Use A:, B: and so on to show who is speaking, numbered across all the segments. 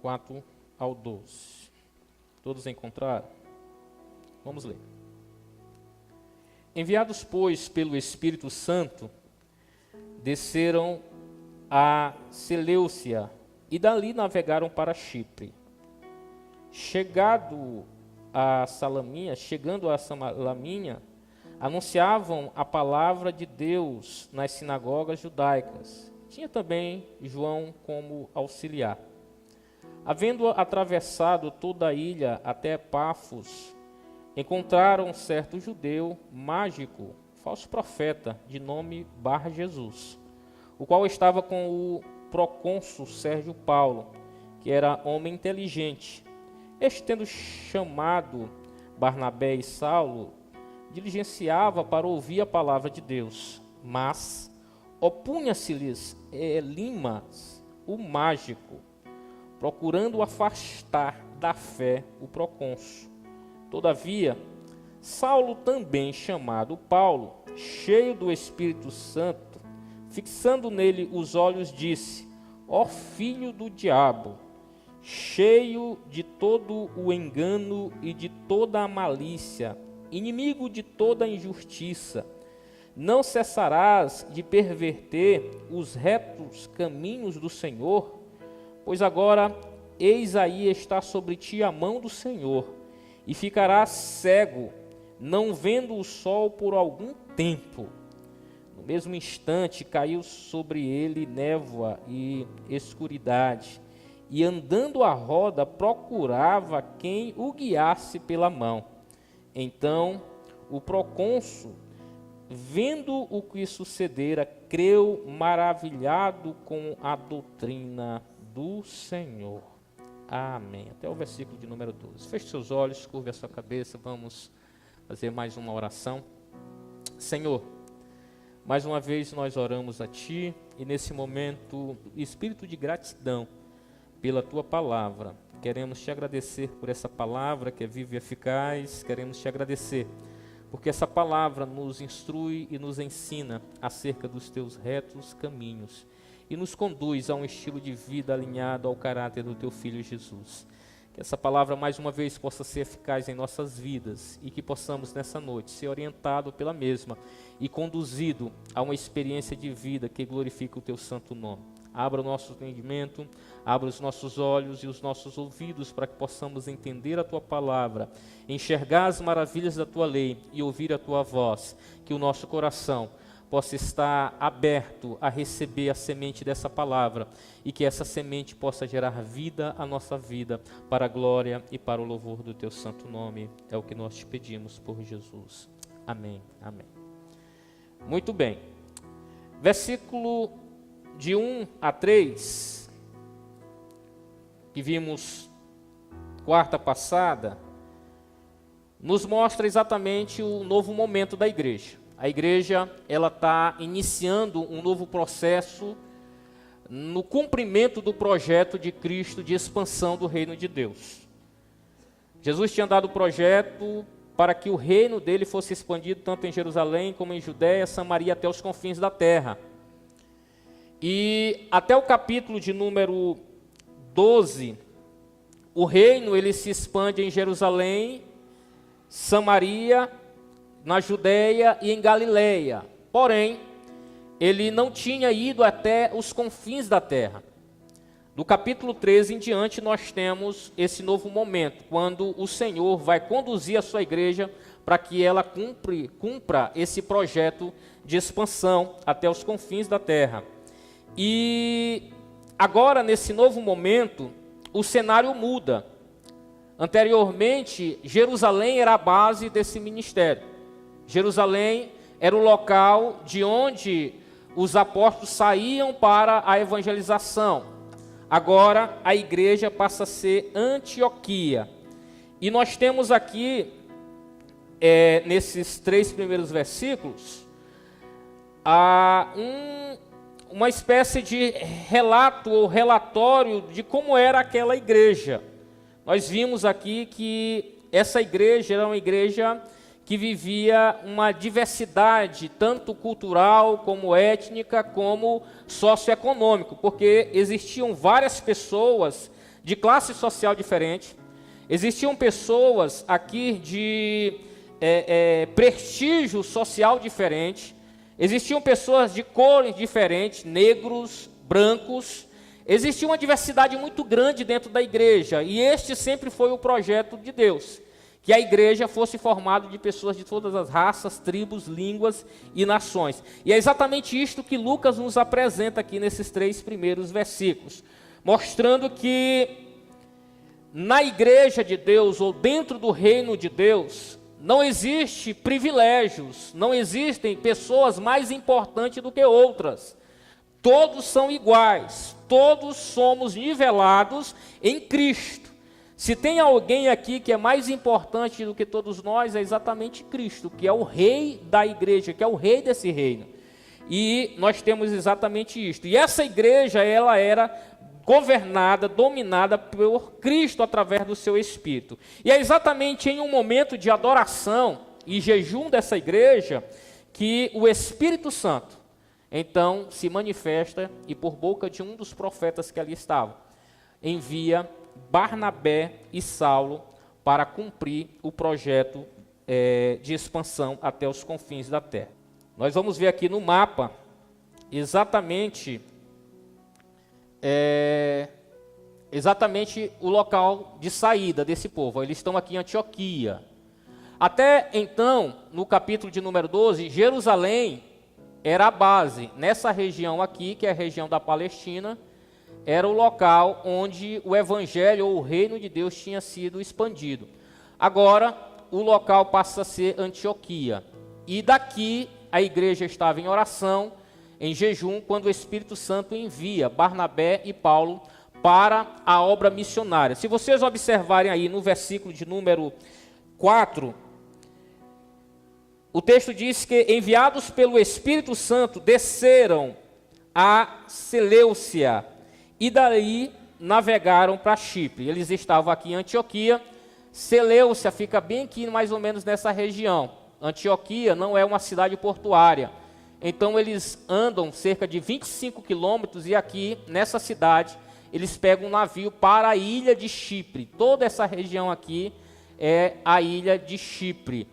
A: 4 ao 12. Todos encontraram? Vamos ler. Enviados, pois, pelo Espírito Santo, desceram a Seleucia e dali navegaram para Chipre. Chegando a Salamina, anunciavam a palavra de Deus nas sinagogas judaicas. Tinha também João como auxiliar. Havendo atravessado toda a ilha até Pafos, encontraram um certo judeu mágico, falso profeta, de nome Bar-Jesus, o qual estava com o procônsul Sérgio Paulo, que era homem inteligente. Este, tendo chamado Barnabé e Saulo, diligenciava para ouvir a palavra de Deus, mas opunha-se-lhes Elimas, o mágico, procurando afastar da fé o procônsul. Todavia, Saulo, também chamado Paulo, cheio do Espírito Santo, fixando nele os olhos, disse: ó filho do diabo, cheio de todo o engano e de toda a malícia, inimigo de toda a injustiça, não cessarás de perverter os retos caminhos do Senhor? Pois agora, eis aí está sobre ti a mão do Senhor, e ficarás cego, não vendo o sol por algum tempo. No mesmo instante caiu sobre ele névoa e escuridade, e andando à roda procurava quem o guiasse pela mão. Então o procônsul, vendo o que sucedera, creu maravilhado com a doutrina do Senhor. Amém. Até o versículo de número 12. Feche seus olhos, curve a sua cabeça, vamos fazer mais uma oração. Senhor, mais uma vez nós oramos a Ti, e nesse momento, espírito de gratidão pela Tua palavra. Queremos Te agradecer por essa palavra que é viva e eficaz, queremos Te agradecer porque essa palavra nos instrui e nos ensina acerca dos Teus retos caminhos e nos conduz a um estilo de vida alinhado ao caráter do Teu Filho Jesus. Que essa palavra mais uma vez possa ser eficaz em nossas vidas e que possamos nessa noite ser orientado pela mesma e conduzido a uma experiência de vida que glorifique o Teu santo nome. Abra o nosso entendimento, abra os nossos olhos e os nossos ouvidos para que possamos entender a Tua palavra, enxergar as maravilhas da Tua lei e ouvir a Tua voz. Que o nosso coração possa estar aberto a receber a semente dessa palavra e que essa semente possa gerar vida à nossa vida, para a glória e para o louvor do Teu santo nome. É o que nós Te pedimos por Jesus. Amém. Amém. Muito bem. Versículo de 1 a 3, que vimos quarta passada, nos mostra exatamente o novo momento da igreja. A igreja, ela está iniciando um novo processo no cumprimento do projeto de Cristo de expansão do reino de Deus. Jesus tinha dado o projeto para que o reino dele fosse expandido tanto em Jerusalém como em Judéia, Samaria, até os confins da terra. E até o capítulo de número 12, o reino ele se expande em Jerusalém, Samaria, na Judéia e em Galileia. Porém, ele não tinha ido até os confins da terra. Do capítulo 13 em diante, nós temos esse novo momento, quando o Senhor vai conduzir a sua igreja para que ela cumpra esse projeto de expansão até os confins da terra. E agora, nesse novo momento, o cenário muda. Anteriormente, Jerusalém era a base desse ministério. Jerusalém era o local de onde os apóstolos saíam para a evangelização. Agora, a igreja passa a ser Antioquia. E nós temos aqui, nesses 3 primeiros versículos, uma espécie de relato ou relatório de como era aquela igreja. Nós vimos aqui que essa igreja era uma igreja que vivia uma diversidade, tanto cultural, como étnica, como socioeconômico, porque existiam várias pessoas de classe social diferente, existiam pessoas aqui de prestígio social diferente, existiam pessoas de cores diferentes, negros, brancos, existia uma diversidade muito grande dentro da igreja, e este sempre foi o projeto de Deus, que a igreja fosse formada de pessoas de todas as raças, tribos, línguas e nações. E é exatamente isto que Lucas nos apresenta aqui nesses 3 primeiros versículos, mostrando que na igreja de Deus, ou dentro do reino de Deus, não existe privilégios, não existem pessoas mais importantes do que outras. Todos são iguais, todos somos nivelados em Cristo. Se tem alguém aqui que é mais importante do que todos nós, é exatamente Cristo, que é o rei da igreja, que é o rei desse reino. E nós temos exatamente isto. E essa igreja, ela era governada, dominada por Cristo através do seu Espírito. E é exatamente em um momento de adoração e jejum dessa igreja que o Espírito Santo, então, se manifesta e por boca de um dos profetas que ali estavam, envia Barnabé e Saulo para cumprir o projeto de expansão até os confins da terra. Nós vamos ver aqui no mapa exatamente o local de saída desse povo. Eles estão aqui em Antioquia. Até então, no capítulo de número 12, Jerusalém era a base. Nessa região aqui, que é a região da Palestina, era o local onde o evangelho ou o reino de Deus tinha sido expandido. Agora, o local passa a ser Antioquia. E daqui a igreja estava em oração, em jejum, quando o Espírito Santo envia Barnabé e Paulo para a obra missionária. Se vocês observarem aí no versículo de número 4, o texto diz que, enviados pelo Espírito Santo, desceram a Seleucia e daí navegaram para Chipre. Eles estavam aqui em Antioquia. Seleucia fica bem aqui, mais ou menos nessa região. Antioquia não é uma cidade portuária. Então eles andam cerca de 25 quilômetros e aqui, nessa cidade, eles pegam um navio para a ilha de Chipre. Toda essa região aqui é a ilha de Chipre.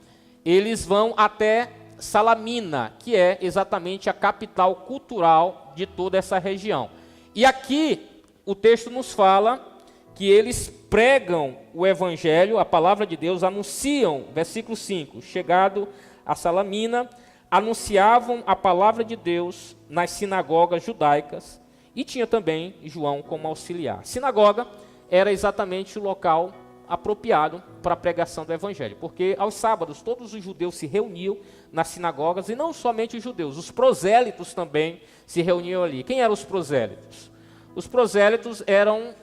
A: Eles vão até Salamina, que é exatamente a capital cultural de toda essa região. E aqui o texto nos fala que eles pregam o evangelho, a palavra de Deus, anunciam, versículo 5, chegado a Salamina, anunciavam a palavra de Deus nas sinagogas judaicas e tinha também João como auxiliar. Sinagoga era exatamente o local apropriado para a pregação do evangelho, porque aos sábados todos os judeus se reuniam nas sinagogas, e não somente os judeus, os prosélitos também se reuniam ali. Quem eram os prosélitos? Os prosélitos eram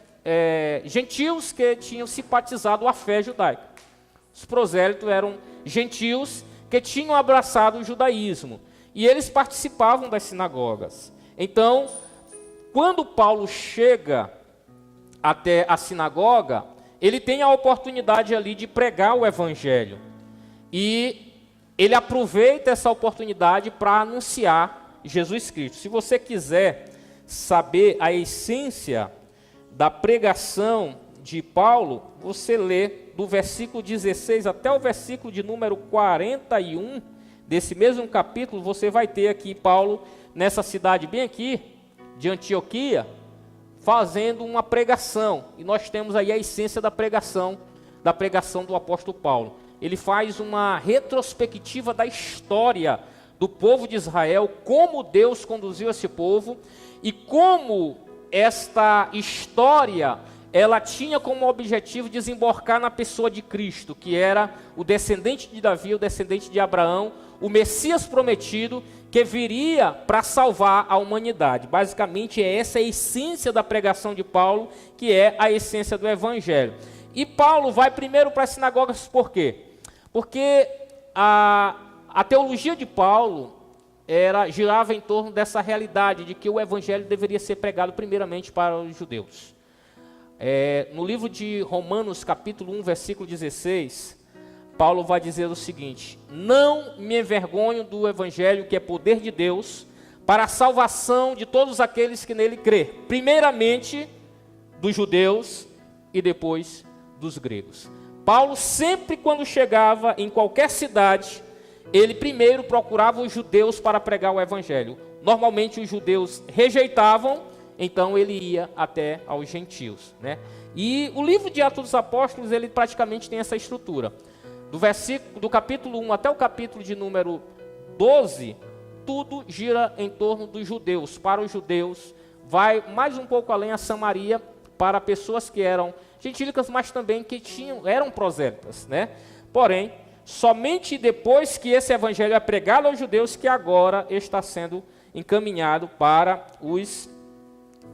A: gentios que tinham simpatizado à fé judaica. Os prosélitos eram gentios que tinham abraçado o judaísmo, e eles participavam das sinagogas. Então, quando Paulo chega até a sinagoga, ele tem a oportunidade ali de pregar o evangelho, e ele aproveita essa oportunidade para anunciar Jesus Cristo. Se você quiser saber a essência da pregação de Paulo, você lê do versículo 16 até o versículo de número 41, desse mesmo capítulo, você vai ter aqui Paulo, nessa cidade bem aqui, de Antioquia, fazendo uma pregação. E nós temos aí a essência da pregação do apóstolo Paulo. Ele faz uma retrospectiva da história do povo de Israel, como Deus conduziu esse povo, e como esta história, ela tinha como objetivo desembocar na pessoa de Cristo, que era o descendente de Davi, o descendente de Abraão, o Messias prometido, que viria para salvar a humanidade. Basicamente, essa é a essência da pregação de Paulo, que é a essência do evangelho. E Paulo vai primeiro para as sinagogas, por quê? Porque a teologia de Paulo girava em torno dessa realidade de que o evangelho deveria ser pregado primeiramente para os judeus. No livro de Romanos, capítulo 1, versículo 16, Paulo vai dizer o seguinte: não me envergonho do evangelho, que é poder de Deus, para a salvação de todos aqueles que nele crê, primeiramente dos judeus e depois dos gregos. Paulo sempre, quando chegava em qualquer cidade, ele primeiro procurava os judeus para pregar o evangelho. Normalmente os judeus rejeitavam, então ele ia até aos gentios, né? E o livro de Atos dos Apóstolos, ele praticamente tem essa estrutura. Do capítulo 1 até o capítulo de número 12, tudo gira em torno dos judeus, para os judeus, vai mais um pouco além a Samaria, para pessoas que eram gentílicas, mas também que eram prosélitas, né? Porém, somente depois que esse evangelho é pregado aos judeus, que agora está sendo encaminhado para os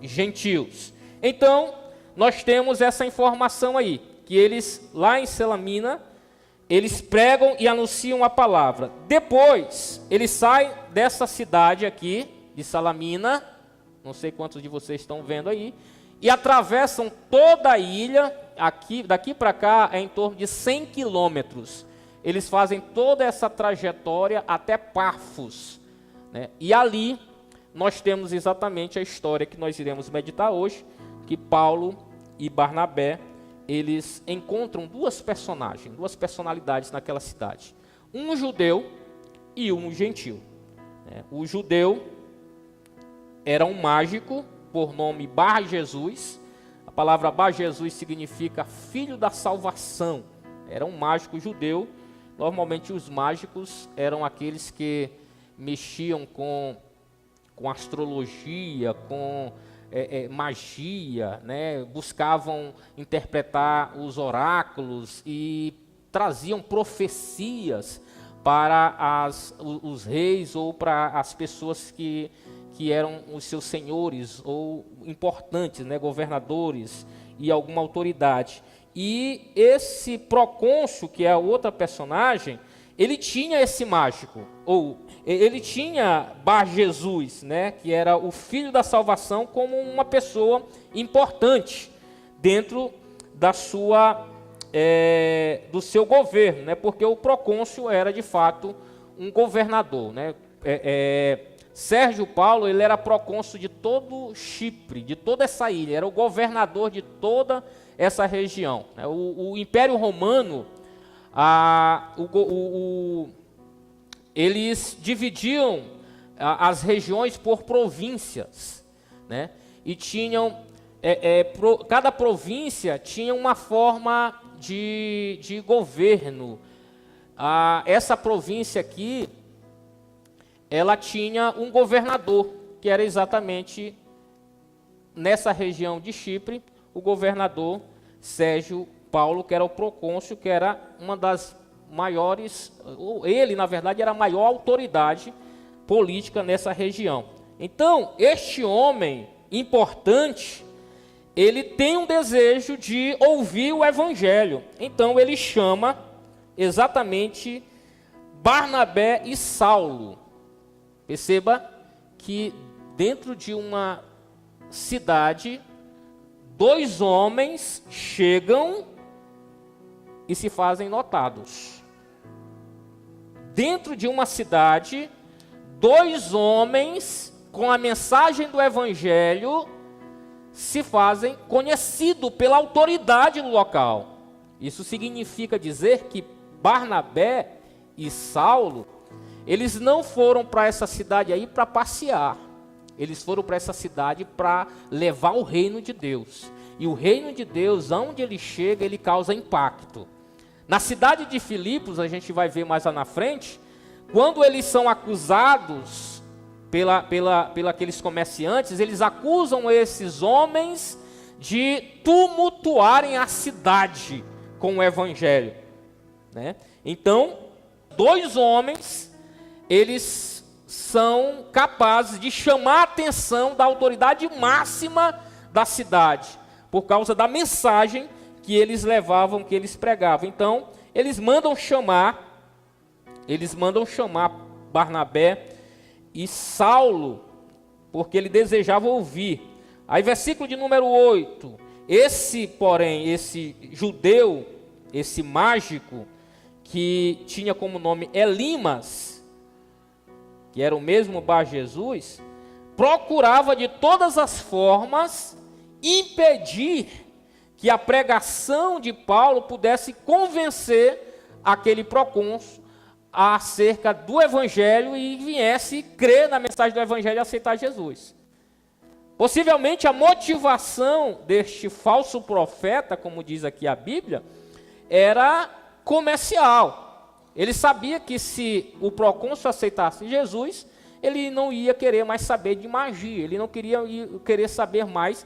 A: gentios. Então, nós temos essa informação aí, que eles, lá em Salamina, eles pregam e anunciam a palavra. Depois, eles saem dessa cidade aqui, de Salamina, não sei quantos de vocês estão vendo aí, e atravessam toda a ilha, aqui, daqui para cá é em torno de 100 quilômetros. Eles fazem toda essa trajetória até Pafos, né? E ali nós temos exatamente a história que nós iremos meditar hoje, que Paulo e Barnabé, eles encontram duas personalidades naquela cidade. Um judeu e um gentil. O judeu era um mágico, por nome Bar Jesus. A palavra Bar Jesus significa filho da salvação. Era um mágico judeu. Normalmente os mágicos eram aqueles que mexiam com astrologia, com magia, né? Buscavam interpretar os oráculos e traziam profecias para os reis ou para as pessoas que eram os seus senhores ou importantes, né? Governadores e alguma autoridade. E esse procônsul, que é a outra personagem, ele tinha esse mágico, ou ele tinha Bar Jesus, né, que era o filho da salvação, como uma pessoa importante dentro da do seu governo, né, porque o procônsul era de fato um governador, né. Sérgio Paulo, ele era procônsul de todo Chipre, de toda essa ilha, era o governador de toda essa região. O Império Romano, eles dividiam as regiões por províncias, né? E tinham, cada província tinha uma forma de governo. Essa província aqui, ela tinha um governador, que era exatamente nessa região de Chipre, o governador Sérgio Paulo, que era o procônsul, que era uma das maiores, ele na verdade era a maior autoridade política nessa região. Então, este homem importante, ele tem um desejo de ouvir o evangelho. Então ele chama exatamente Barnabé e Saulo. Perceba que dentro de uma cidade, dois homens chegam e se fazem notados. Dentro de uma cidade, dois homens com a mensagem do evangelho se fazem conhecidos pela autoridade do local. Isso significa dizer que Barnabé e Saulo, eles não foram para essa cidade aí para passear. Eles foram para essa cidade para levar o reino de Deus. E o reino de Deus, aonde ele chega, ele causa impacto. Na cidade de Filipos, a gente vai ver mais lá na frente, quando eles são acusados pela aqueles comerciantes, eles acusam esses homens de tumultuarem a cidade com o evangelho, né? Então, dois homens, eles são capazes de chamar a atenção da autoridade máxima da cidade, por causa da mensagem que eles levavam, que eles pregavam. Então, eles mandam chamar Barnabé e Saulo, porque ele desejava ouvir. Aí, versículo de número 8, esse judeu, esse mágico, que tinha como nome Elimas, que era o mesmo Bar Jesus, procurava de todas as formas impedir que a pregação de Paulo pudesse convencer aquele procônsul acerca do evangelho e viesse crer na mensagem do evangelho e aceitar Jesus. Possivelmente a motivação deste falso profeta, como diz aqui a Bíblia, era comercial. Ele sabia que se o procônsul aceitasse Jesus, ele não ia querer mais saber de magia, ele não querer saber mais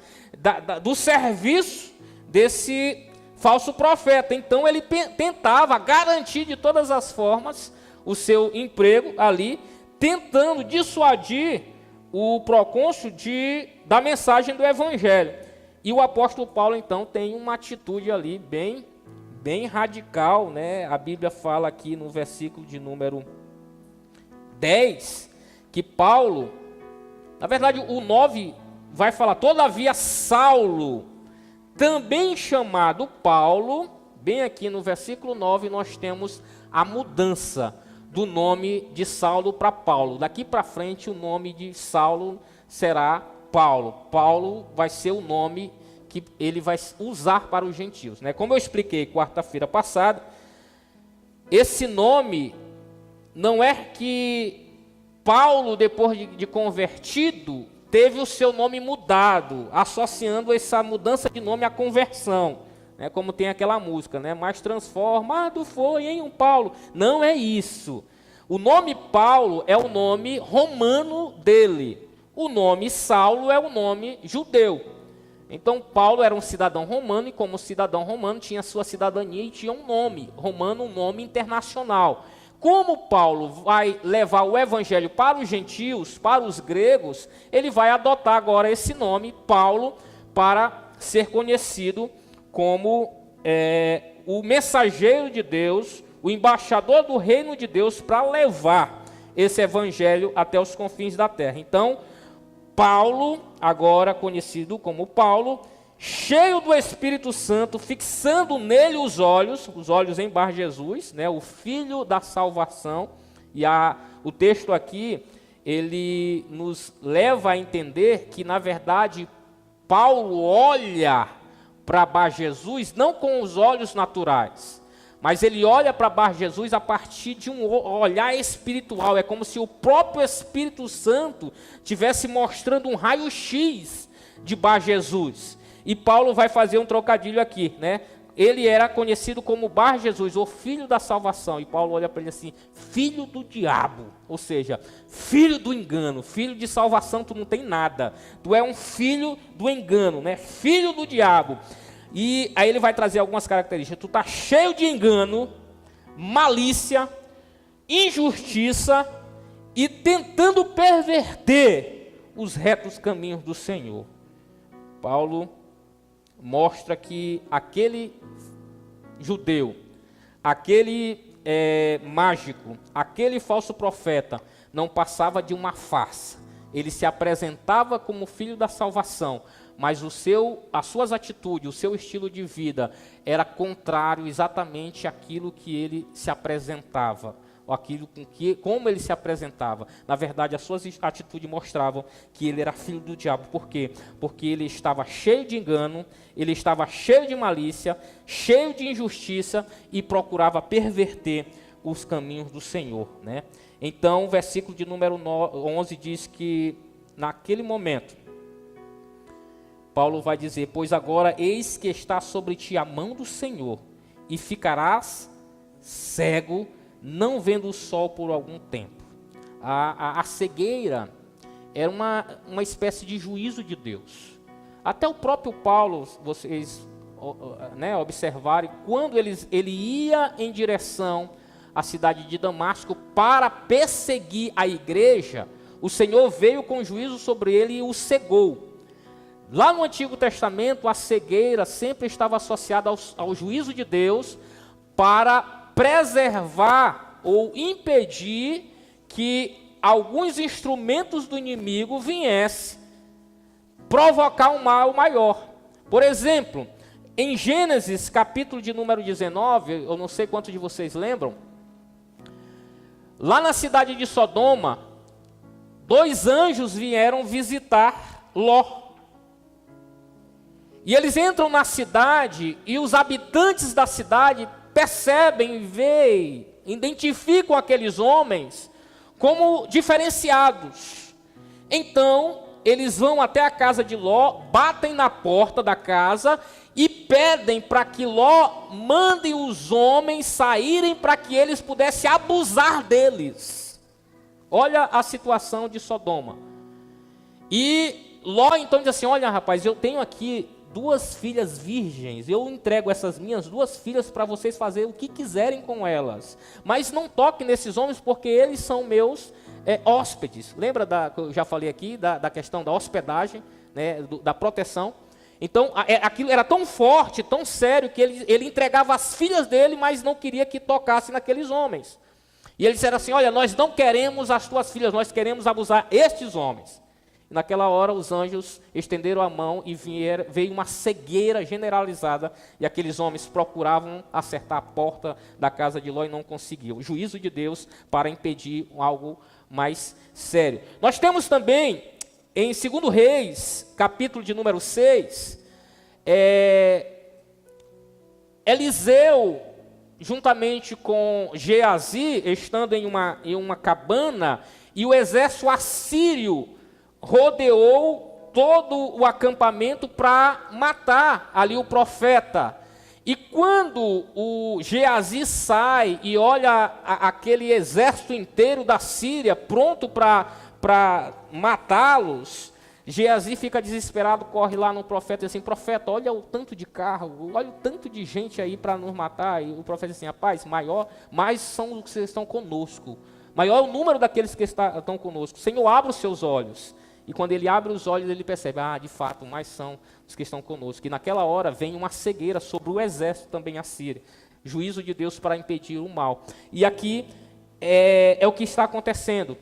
A: do serviço desse falso profeta. Então ele tentava garantir de todas as formas o seu emprego ali, tentando dissuadir o procônsul da mensagem do evangelho. E o apóstolo Paulo então tem uma atitude ali bem radical, né? A Bíblia fala aqui no versículo de número 10, que Paulo, na verdade o 9 vai falar: todavia Saulo, também chamado Paulo, bem aqui no versículo 9 nós temos a mudança do nome de Saulo para Paulo. Daqui para frente o nome de Saulo será Paulo. Paulo vai ser o nome que ele vai usar para os gentios, né? Como eu expliquei quarta-feira passada, esse nome não é que Paulo, depois de convertido, teve o seu nome mudado, associando essa mudança de nome à conversão, né? Como tem aquela música, né? Mas transformado foi em um Paulo. Não é isso. O nome Paulo é o nome romano dele. O nome Saulo é o nome judeu. Então Paulo era um cidadão romano e, como cidadão romano, tinha sua cidadania e tinha um nome romano, um nome internacional. Como Paulo vai levar o evangelho para os gentios, para os gregos, ele vai adotar agora esse nome, Paulo, para ser conhecido como o mensageiro de Deus, o embaixador do reino de Deus, para levar esse evangelho até os confins da terra. Então, Paulo, agora conhecido como Paulo, cheio do Espírito Santo, fixando nele os olhos em Bar Jesus, né, o Filho da salvação. E o texto aqui, ele nos leva a entender que, na verdade, Paulo olha para Bar Jesus não com os olhos naturais, mas ele olha para Bar Jesus a partir de um olhar espiritual. É como se o próprio Espírito Santo estivesse mostrando um raio-x de Bar Jesus. E Paulo vai fazer um trocadilho aqui, né? Ele era conhecido como Bar Jesus, o filho da salvação. E Paulo olha para ele assim: filho do diabo. Ou seja, filho do engano. Filho de salvação tu não tem nada. Tu é um filho do engano, né? Filho do diabo. E aí ele vai trazer algumas características. Tu está cheio de engano, malícia, injustiça e tentando perverter os retos caminhos do Senhor. Paulo mostra que aquele judeu, aquele mágico, aquele falso profeta não passava de uma farsa. Ele se apresentava como filho da salvação, mas as suas atitudes, o seu estilo de vida era contrário exatamente àquilo que ele se apresentava, ou como ele se apresentava. Na verdade, as suas atitudes mostravam que ele era filho do diabo. Por quê? Porque ele estava cheio de engano, ele estava cheio de malícia, cheio de injustiça e procurava perverter os caminhos do Senhor, né? Então, o versículo de número 11 diz que, naquele momento, Paulo vai dizer: pois agora eis que está sobre ti a mão do Senhor, e ficarás cego, não vendo o sol por algum tempo. A cegueira era uma espécie de juízo de Deus. Até o próprio Paulo, vocês observarem, quando ele ia em direção à cidade de Damasco para perseguir a igreja, o Senhor veio com juízo sobre ele e o cegou. Lá no Antigo Testamento, a cegueira sempre estava associada ao juízo de Deus para preservar ou impedir que alguns instrumentos do inimigo viessem provocar um mal maior. Por exemplo, em Gênesis, capítulo de número 19, eu não sei quantos de vocês lembram, lá na cidade de Sodoma, 2 anjos vieram visitar Ló. E eles entram na cidade e os habitantes da cidade percebem, veem, identificam aqueles homens como diferenciados. Então, eles vão até a casa de Ló, batem na porta da casa e pedem para que Ló mande os homens saírem para que eles pudessem abusar deles. Olha a situação de Sodoma. E Ló então diz assim: olha, rapaz, eu tenho aqui 2 filhas virgens, eu entrego essas minhas 2 filhas para vocês fazerem o que quiserem com elas, mas não toquem nesses homens, porque eles são meus hóspedes. Lembra que eu já falei aqui da questão da hospedagem, né, da proteção? Então aquilo era tão forte, tão sério, que ele entregava as filhas dele, mas não queria que tocasse naqueles homens. E eles disseram assim: olha, nós não queremos as tuas filhas, nós queremos abusar estes homens. E naquela hora os anjos estenderam a mão e veio uma cegueira generalizada, e aqueles homens procuravam acertar a porta da casa de Ló e não conseguiam. O juízo de Deus para impedir algo mais sério. Nós temos também, em 2 Reis, capítulo de número 6, Eliseu, juntamente com Geazi, estando em uma cabana, e o exército assírio rodeou todo o acampamento para matar ali o profeta. E quando o Geazi sai e olha aquele exército inteiro da Síria pronto para matá-los, Geazi fica desesperado, corre lá no profeta e diz assim: profeta, olha o tanto de carro, olha o tanto de gente aí para nos matar. E o profeta diz assim: rapaz, mais são os que estão conosco, maior é o número daqueles que estão conosco. Senhor, abra os seus olhos. E quando ele abre os olhos, ele percebe: de fato, mais são os que estão conosco. E naquela hora vem uma cegueira sobre o exército também assírio. Juízo de Deus para impedir o mal. E aqui é o que está acontecendo.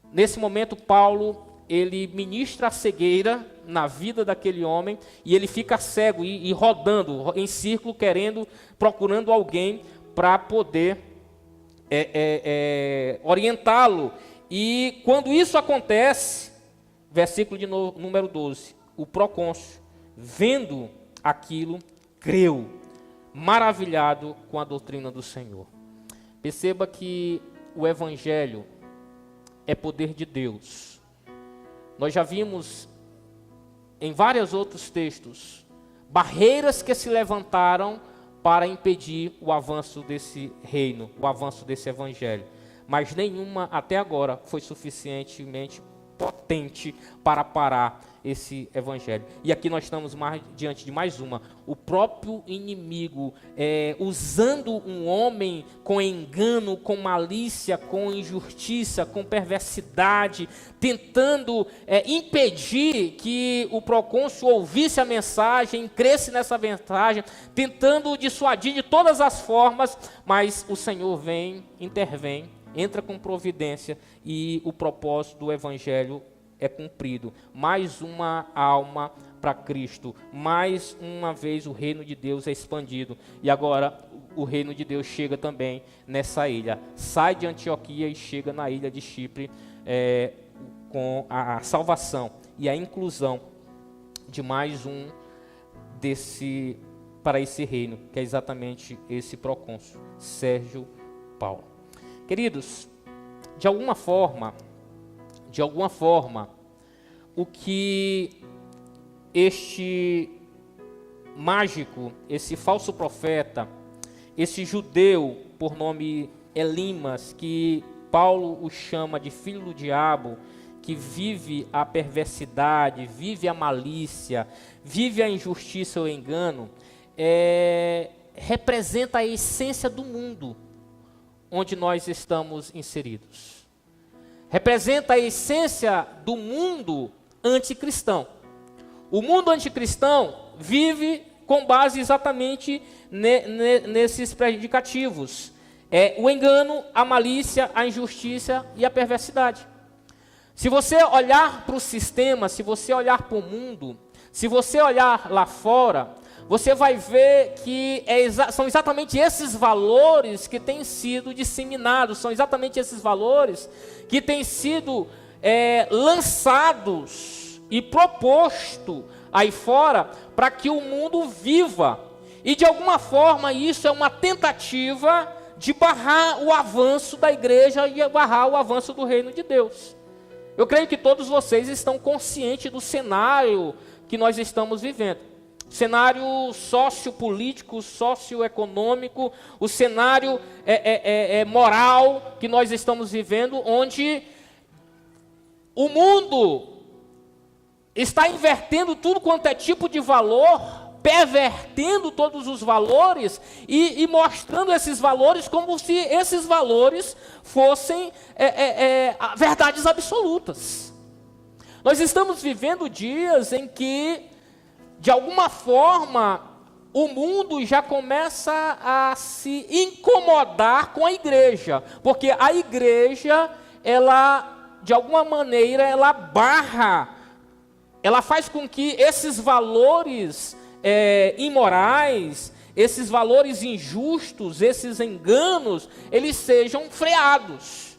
A: Nesse momento, Paulo, ele ministra a cegueira na vida daquele homem, e ele fica cego e rodando em círculo, procurando alguém para poder orientá-lo. E quando isso acontece, versículo de número 12, o procônsul, vendo aquilo, creu, maravilhado com a doutrina do Senhor. Perceba que o Evangelho é poder de Deus. Nós já vimos em vários outros textos barreiras que se levantaram para impedir o avanço desse reino, o avanço desse Evangelho. Mas nenhuma até agora foi suficientemente potente para parar esse Evangelho. E aqui nós estamos diante de mais uma. O próprio inimigo, usando um homem com engano, com malícia, com injustiça, com perversidade, tentando impedir que o procônsul ouvisse a mensagem, cresce nessa mensagem, tentando dissuadir de todas as formas, mas o Senhor intervém, entra com providência, e o propósito do Evangelho é cumprido. Mais uma alma para Cristo, mais uma vez o reino de Deus é expandido, e agora o reino de Deus chega também nessa ilha. Sai de Antioquia e chega na ilha de Chipre, com a salvação e a inclusão de mais um para esse reino, que é exatamente esse procônsul, Sérgio Paulo. Queridos, de alguma forma, o que este mágico, esse falso profeta, esse judeu por nome Elimas, que Paulo o chama de filho do diabo, que vive a perversidade, vive a malícia, vive a injustiça ou engano, representa a essência do mundo onde nós estamos inseridos. Representa a essência do mundo anticristão. O mundo anticristão vive com base exatamente nesses predicativos. O engano, a malícia, a injustiça e a perversidade. Se você olhar para o sistema, se você olhar para o mundo, se você olhar lá fora, você vai ver que são exatamente esses valores que têm sido disseminados, são exatamente esses valores que têm sido lançados e proposto aí fora para que o mundo viva. E de alguma forma isso é uma tentativa de barrar o avanço da igreja e barrar o avanço do reino de Deus. Eu creio que todos vocês estão conscientes do cenário que nós estamos vivendo. Cenário sociopolítico, socioeconômico, o cenário moral que nós estamos vivendo, onde o mundo está invertendo tudo quanto é tipo de valor, pervertendo todos os valores e mostrando esses valores como se esses valores fossem verdades absolutas. Nós estamos vivendo dias em que, de alguma forma, o mundo já começa a se incomodar com a igreja, porque a igreja, ela, de alguma maneira, ela barra, ela faz com que esses valores imorais, esses valores injustos, esses enganos, eles sejam freados.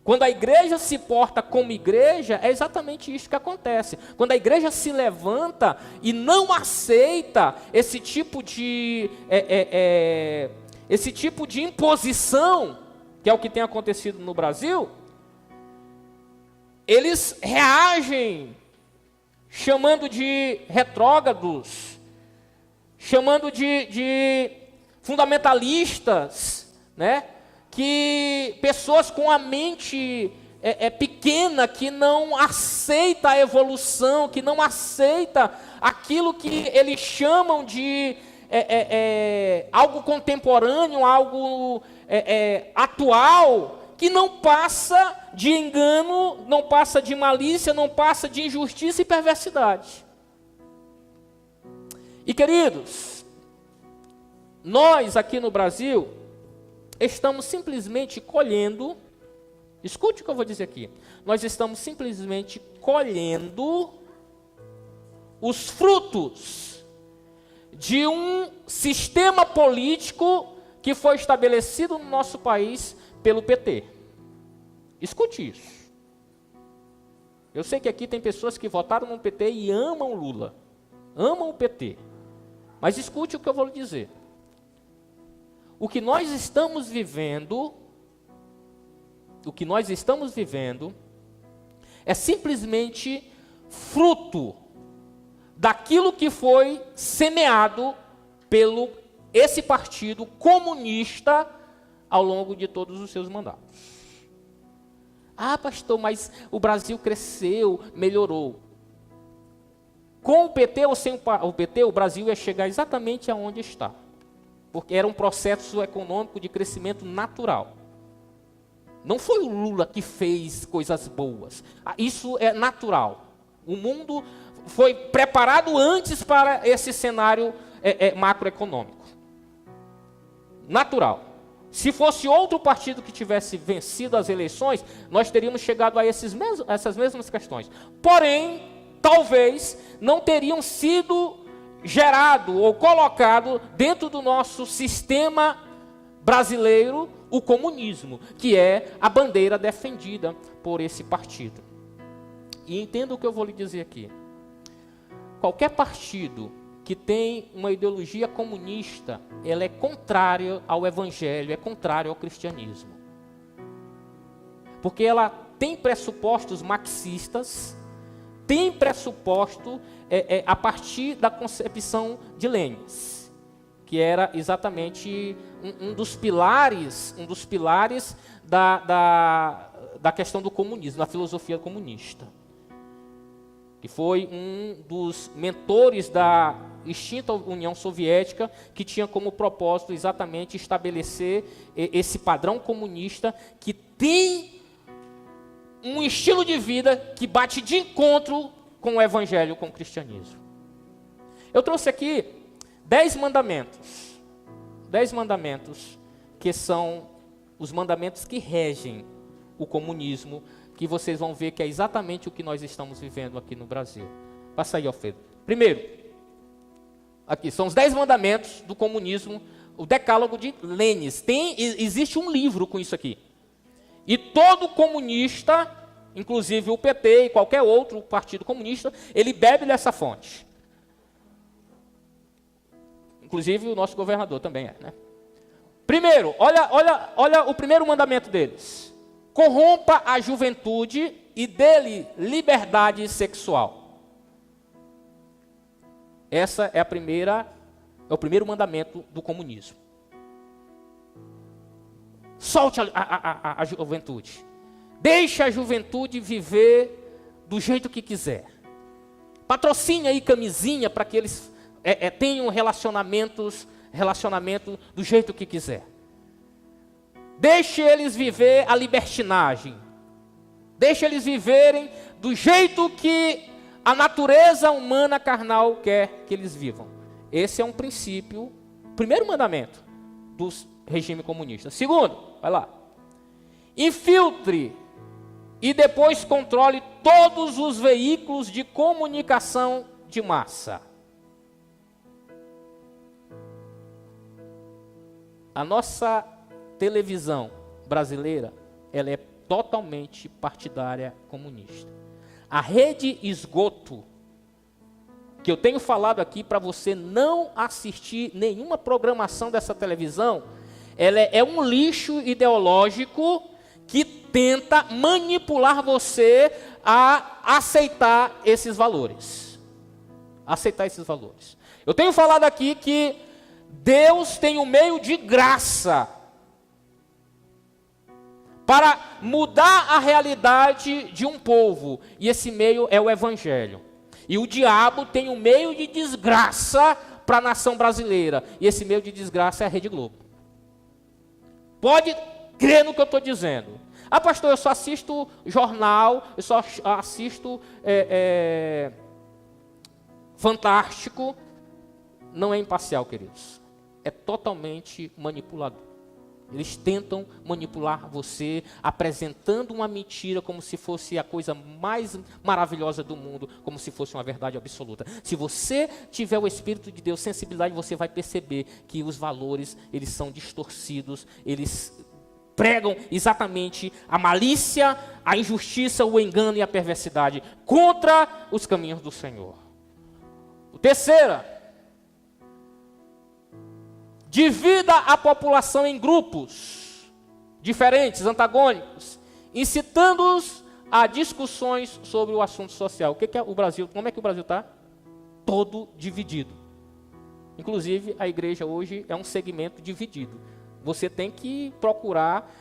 A: Quando a igreja se porta como igreja, é exatamente isso que acontece. Quando a igreja se levanta e não aceita esse tipo de imposição, que é o que tem acontecido no Brasil, eles reagem chamando de retrógrados, chamando de fundamentalistas, né? Que pessoas com a mente pequena, que não aceita a evolução, que não aceita aquilo que eles chamam de algo contemporâneo, algo atual, que não passa de engano, não passa de malícia, não passa de injustiça e perversidade. E queridos, nós aqui no Brasil estamos simplesmente colhendo, escute o que eu vou dizer aqui, nós estamos simplesmente colhendo os frutos de um sistema político que foi estabelecido no nosso país pelo PT. Escute isso. Eu sei que aqui tem pessoas que votaram no PT e amam Lula, amam o PT, mas escute o que eu vou lhe dizer. O que nós estamos vivendo é simplesmente fruto daquilo que foi semeado pelo esse partido comunista ao longo de todos os seus mandatos. Ah, pastor, mas o Brasil cresceu, melhorou. Com o PT ou sem o PT, o Brasil ia chegar exatamente aonde está. Porque era um processo econômico de crescimento natural. Não foi o Lula que fez coisas boas. Isso é natural. O mundo foi preparado antes para esse cenário macroeconômico. Natural. Se fosse outro partido que tivesse vencido as eleições, nós teríamos chegado a essas mesmas questões. Porém, talvez não teriam sido gerado ou colocado dentro do nosso sistema brasileiro o comunismo, que é a bandeira defendida por esse partido. E entenda o que eu vou lhe dizer aqui. Qualquer partido que tem uma ideologia comunista, ela é contrária ao evangelho, é contrária ao cristianismo. Porque ela tem pressupostos marxistas, tem pressuposto a partir da concepção de Lenin, que era exatamente um dos pilares da questão do comunismo, da filosofia comunista, que foi um dos mentores da extinta União Soviética, que tinha como propósito exatamente estabelecer esse padrão comunista que tem um estilo de vida que bate de encontro com o evangelho, com o cristianismo. Eu trouxe aqui 10 mandamentos. 10 mandamentos que são os mandamentos que regem o comunismo, que vocês vão ver que é exatamente o que nós estamos vivendo aqui no Brasil. Passa aí, Alfredo. Primeiro, aqui são os 10 mandamentos do comunismo, o decálogo de Lenin. Existe um livro com isso aqui. E todo comunista, inclusive o PT e qualquer outro partido comunista, ele bebe dessa fonte. Inclusive o nosso governador também é, né? Primeiro, olha o primeiro mandamento deles. Corrompa a juventude e dê-lhe liberdade sexual. Essa é o primeiro mandamento do comunismo. Solte a juventude. Deixe a juventude viver do jeito que quiser. Patrocine aí camisinha para que eles tenham relacionamento do jeito que quiser. Deixe eles viver a libertinagem. Deixe eles viverem do jeito que a natureza humana carnal quer que eles vivam. Esse é um princípio, primeiro mandamento do regime comunista. Segundo, vai lá. Infiltre e depois controle todos os veículos de comunicação de massa. A nossa televisão brasileira, ela é totalmente partidária comunista. A rede esgoto, que eu tenho falado aqui para você não assistir nenhuma programação dessa televisão, ela é um lixo ideológico que tenta manipular você a aceitar esses valores. Aceitar esses valores. Eu tenho falado aqui que Deus tem um meio de graça para mudar a realidade de um povo. E esse meio é o Evangelho. E o diabo tem um meio de desgraça para a nação brasileira. E esse meio de desgraça é a Rede Globo. Pode crer no que eu estou dizendo. Ah, pastor, eu só assisto jornal, eu só assisto Fantástico. Não é imparcial, queridos. É totalmente manipulador. Eles tentam manipular você, apresentando uma mentira como se fosse a coisa mais maravilhosa do mundo, como se fosse uma verdade absoluta. Se você tiver o Espírito de Deus, sensibilidade, você vai perceber que os valores, eles são distorcidos, eles pregam exatamente a malícia, a injustiça, o engano e a perversidade contra os caminhos do Senhor. Terceira, divida a população em grupos diferentes, antagônicos, incitando-os a discussões sobre o assunto social. O que é o Brasil? Como é que o Brasil está? Todo dividido. Inclusive, a igreja hoje é um segmento dividido. Você tem que procurar,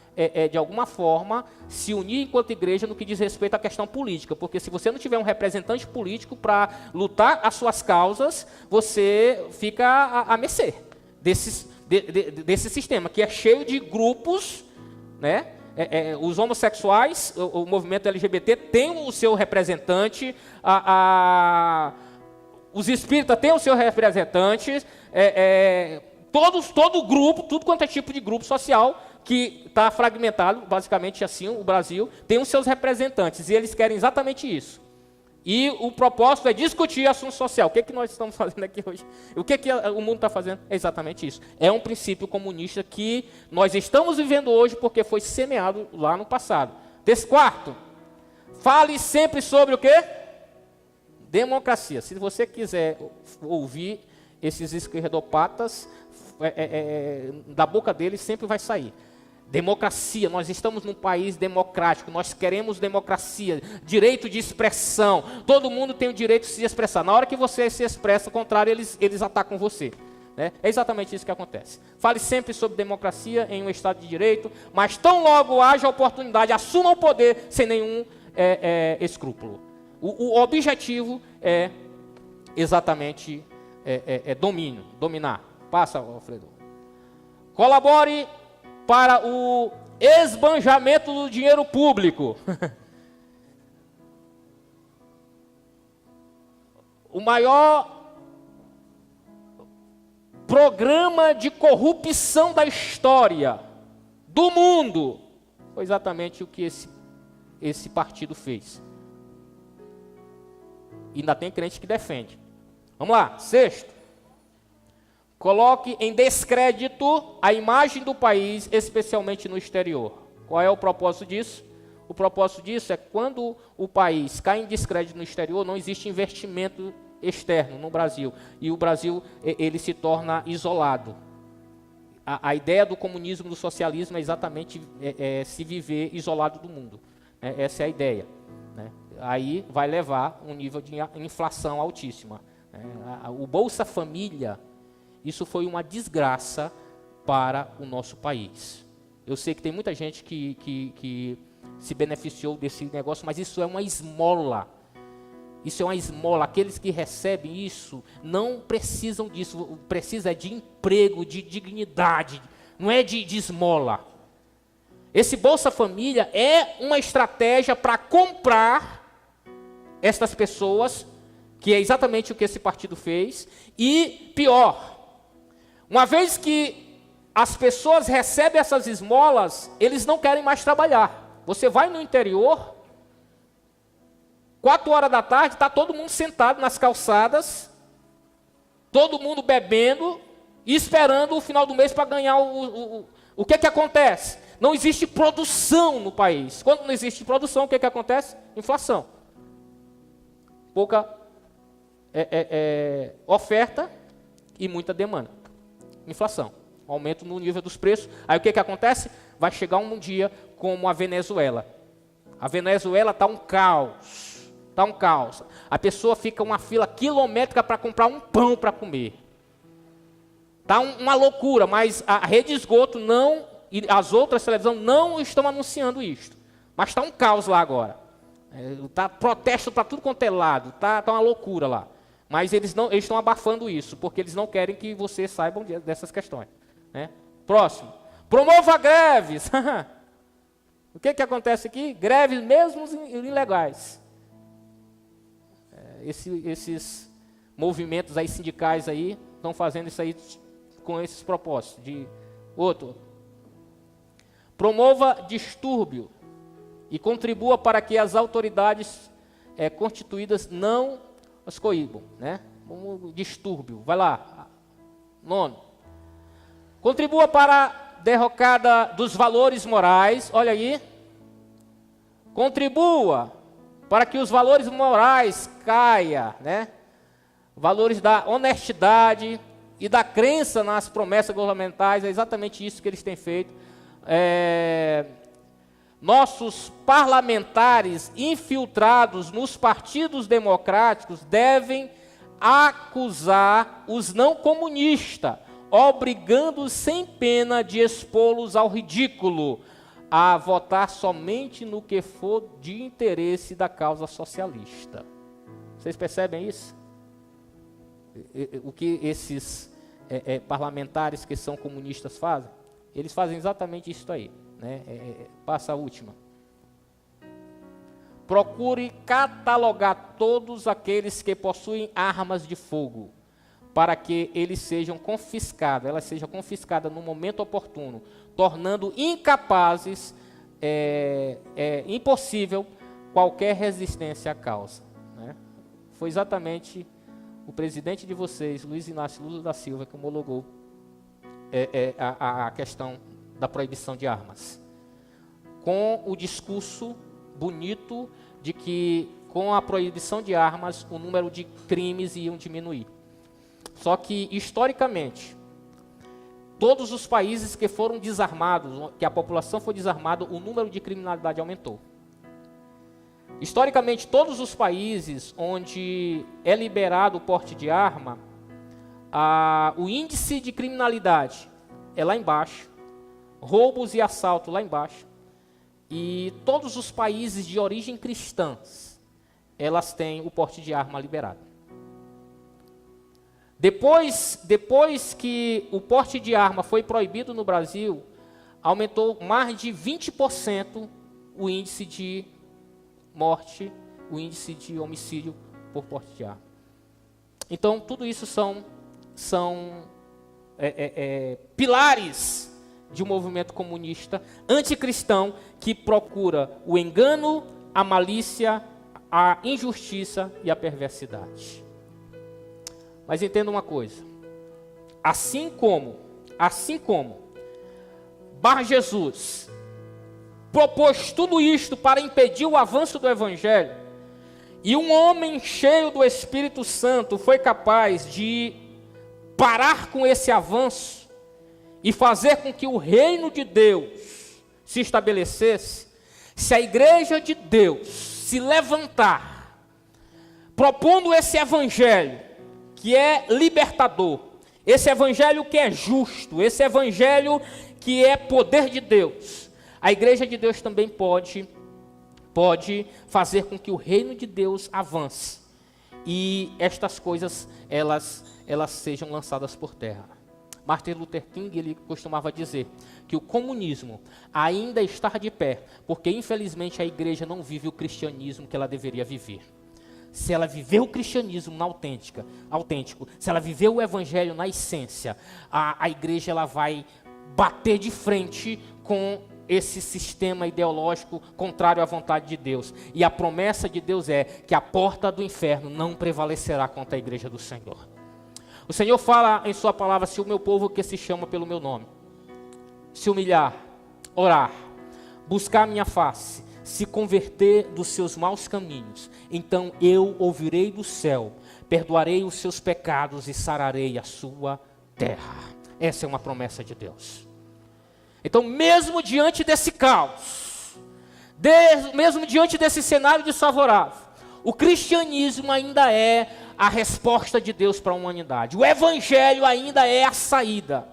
A: de alguma forma, se unir enquanto igreja no que diz respeito à questão política. Porque se você não tiver um representante político para lutar as suas causas, você fica à mercê desse sistema, que é cheio de grupos, né? Os homossexuais, o movimento LGBT tem o seu representante, os espíritas têm o seu representante, todo grupo, tudo quanto é tipo de grupo social que está fragmentado, basicamente assim, o Brasil tem os seus representantes, e eles querem exatamente isso. E o propósito é discutir assunto social. O que nós estamos fazendo aqui hoje? O que o mundo está fazendo? É exatamente isso. É um princípio comunista que nós estamos vivendo hoje porque foi semeado lá no passado. Quarto, fale sempre sobre o quê? Democracia. Se você quiser ouvir esses esquerdopatas, da boca deles sempre vai sair. Democracia, nós estamos num país democrático, nós queremos democracia, direito de expressão, todo mundo tem o direito de se expressar. Na hora que você se expressa, ao contrário, eles atacam você. Né? É exatamente isso que acontece. Fale sempre sobre democracia em um Estado de Direito, mas tão logo haja oportunidade, assuma o poder sem nenhum escrúpulo. O objetivo é exatamente dominar. Passa, Alfredo. Colabore para o esbanjamento do dinheiro público. O maior programa de corrupção da história do mundo foi exatamente o que esse partido fez. E ainda tem crente que defende. Vamos lá, sexto. Coloque em descrédito a imagem do país, especialmente no exterior. Qual é o propósito disso? O propósito disso é quando o país cai em descrédito no exterior, não existe investimento externo no Brasil. E o Brasil, ele se torna isolado. A ideia do comunismo, do socialismo é exatamente se viver isolado do mundo. Essa é a ideia. Né? Aí vai levar um nível de inflação altíssima. O Bolsa Família, isso foi uma desgraça para o nosso país. Eu sei que tem muita gente que se beneficiou desse negócio, mas isso é uma esmola. Isso é uma esmola. Aqueles que recebem isso não precisam disso. Precisa de emprego, de dignidade. Não é de esmola. Esse Bolsa Família é uma estratégia para comprar estas pessoas, que é exatamente o que esse partido fez. E pior, uma vez que as pessoas recebem essas esmolas, eles não querem mais trabalhar. Você vai no interior, 4 horas da tarde, está todo mundo sentado nas calçadas, todo mundo bebendo e esperando o final do mês para ganhar o que acontece? Não existe produção no país. Quando não existe produção, o que acontece? Inflação. Pouca oferta e muita demanda. Inflação. Aumento no nível dos preços. Aí o que acontece? Vai chegar um dia como a Venezuela. A Venezuela está um caos. Está um caos. A pessoa fica uma fila quilométrica para comprar um pão para comer. Está uma loucura, mas a rede de esgoto não, e as outras televisões não estão anunciando isto. Mas está um caos lá agora. Está protesto para tudo quanto é lado. Está uma loucura lá. Mas eles estão abafando isso, porque eles não querem que vocês saibam dessas questões. Né? Próximo. Promova greves. O que acontece aqui? Greves mesmo ilegais. Esses movimentos aí sindicais aí estão fazendo isso aí com esses propósitos. Outro. Promova distúrbio e contribua para que as autoridades constituídas não as coíbam. Né? Distúrbio. Vai lá. 9. Contribua para a derrocada dos valores morais. Olha aí. Contribua para que os valores morais caiam, né? Valores da honestidade e da crença nas promessas governamentais. É exatamente isso que eles têm feito. Nossos parlamentares infiltrados nos partidos democráticos devem acusar os não comunistas, obrigando-os sem pena de expô-los ao ridículo, a votar somente no que for de interesse da causa socialista. Vocês percebem isso? O que esses parlamentares que são comunistas fazem? Eles fazem exatamente isso aí. Né? Passa a última. Procure catalogar todos aqueles que possuem armas de fogo, para que eles sejam confiscados, elas sejam confiscadas no momento oportuno, tornando incapazes, impossível, qualquer resistência à causa. Né? Foi exatamente o presidente de vocês, Luiz Inácio Lula da Silva, que homologou a questão da proibição de armas. Com o discurso bonito de que com a proibição de armas o número de crimes iam diminuir. Só que, historicamente, todos os países que foram desarmados, que a população foi desarmada, o número de criminalidade aumentou. Historicamente, todos os países onde é liberado o porte de arma, o índice de criminalidade é lá embaixo, roubos e assaltos lá embaixo, e todos os países de origem cristã, elas têm o porte de arma liberado. Depois que o porte de arma foi proibido no Brasil, aumentou mais de 20% o índice de morte, o índice de homicídio por porte de arma. Então, tudo isso são pilares de um movimento comunista anticristão que procura o engano, a malícia, a injustiça e a perversidade. Mas entenda uma coisa, assim como Bar Jesus propôs tudo isto para impedir o avanço do Evangelho, e um homem cheio do Espírito Santo foi capaz de parar com esse avanço e fazer com que o reino de Deus se estabelecesse, se a igreja de Deus se levantar, propondo esse evangelho que é libertador, esse evangelho que é justo, esse evangelho que é poder de Deus, a igreja de Deus também pode fazer com que o reino de Deus avance e estas coisas elas sejam lançadas por terra. Martin Luther King, ele costumava dizer que o comunismo ainda está de pé, porque infelizmente a igreja não vive o cristianismo que ela deveria viver. Se ela viver o cristianismo autêntico, se ela viver o evangelho na essência, a igreja ela vai bater de frente com esse sistema ideológico contrário à vontade de Deus. E a promessa de Deus é que a porta do inferno não prevalecerá contra a igreja do Senhor. O Senhor fala em sua palavra: se o meu povo que se chama pelo meu nome se humilhar, orar, buscar a minha face, se converter dos seus maus caminhos, então eu ouvirei do céu, perdoarei os seus pecados e sararei a sua terra. Essa é uma promessa de Deus. Então, mesmo diante desse caos, mesmo diante desse cenário desfavorável, o cristianismo ainda é a resposta de Deus para a humanidade. O evangelho ainda é a saída.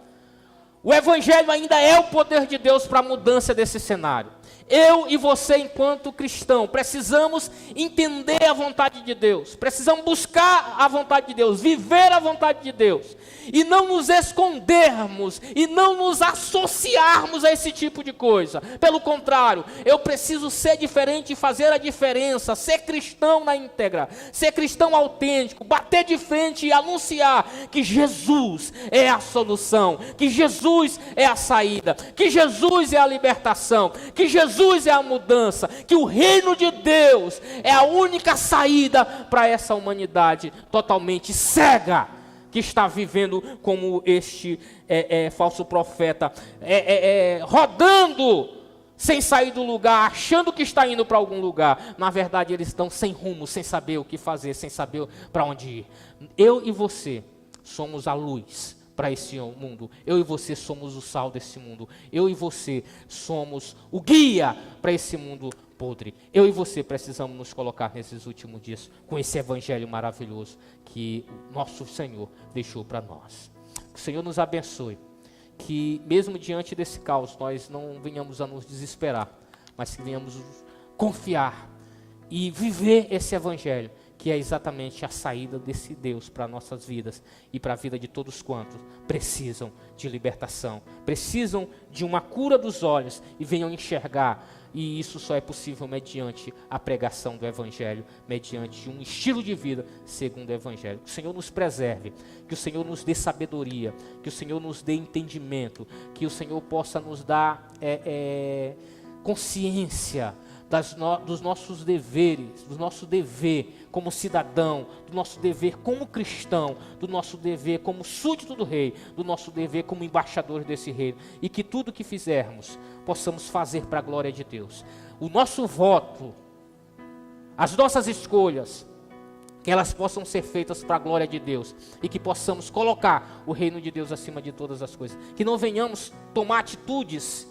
A: O evangelho ainda é o poder de Deus para a mudança desse cenário. Eu e você, enquanto cristão, precisamos entender a vontade de Deus, precisamos buscar a vontade de Deus, viver a vontade de Deus, e não nos escondermos, e não nos associarmos a esse tipo de coisa. Pelo contrário, eu preciso ser diferente e fazer a diferença, ser cristão na íntegra, ser cristão autêntico, bater de frente e anunciar que Jesus é a solução, que Jesus é a saída, que Jesus é a libertação, que Jesus é a mudança, que o reino de Deus é a única saída para essa humanidade totalmente cega, que está vivendo como este falso profeta, rodando, sem sair do lugar, achando que está indo para algum lugar. Na verdade, eles estão sem rumo, sem saber o que fazer, sem saber para onde ir. Eu e você somos a luz para esse mundo. Eu e você somos o sal desse mundo. Eu e você somos o guia para esse mundo podre. Eu e você precisamos nos colocar nesses últimos dias com esse evangelho maravilhoso que o nosso Senhor deixou para nós. Que o Senhor nos abençoe, que mesmo diante desse caos nós não venhamos a nos desesperar, mas que venhamos confiar e viver esse evangelho, que é exatamente a saída desse Deus para nossas vidas e para a vida de todos quantos precisam de libertação, precisam de uma cura dos olhos e venham enxergar. E isso só é possível mediante a pregação do Evangelho, mediante um estilo de vida segundo o Evangelho. Que o Senhor nos preserve, que o Senhor nos dê sabedoria, que o Senhor nos dê entendimento, que o Senhor possa nos dar consciência dos nossos deveres, do nosso dever como cidadão, do nosso dever como cristão, do nosso dever como súdito do rei, do nosso dever como embaixador desse reino, e que tudo que fizermos possamos fazer para a glória de Deus. O nosso voto, as nossas escolhas, que elas possam ser feitas para a glória de Deus, e que possamos colocar o reino de Deus acima de todas as coisas, que não venhamos tomar atitudes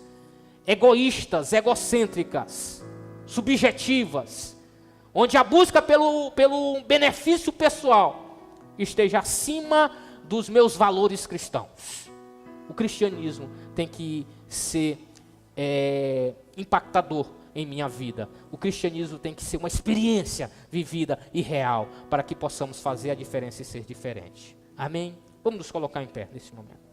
A: egoístas, egocêntricas, subjetivas, onde a busca pelo benefício pessoal esteja acima dos meus valores cristãos. O cristianismo tem que ser impactador em minha vida. O cristianismo tem que ser uma experiência vivida e real, para que possamos fazer a diferença e ser diferente. Amém? Vamos nos colocar em pé nesse momento.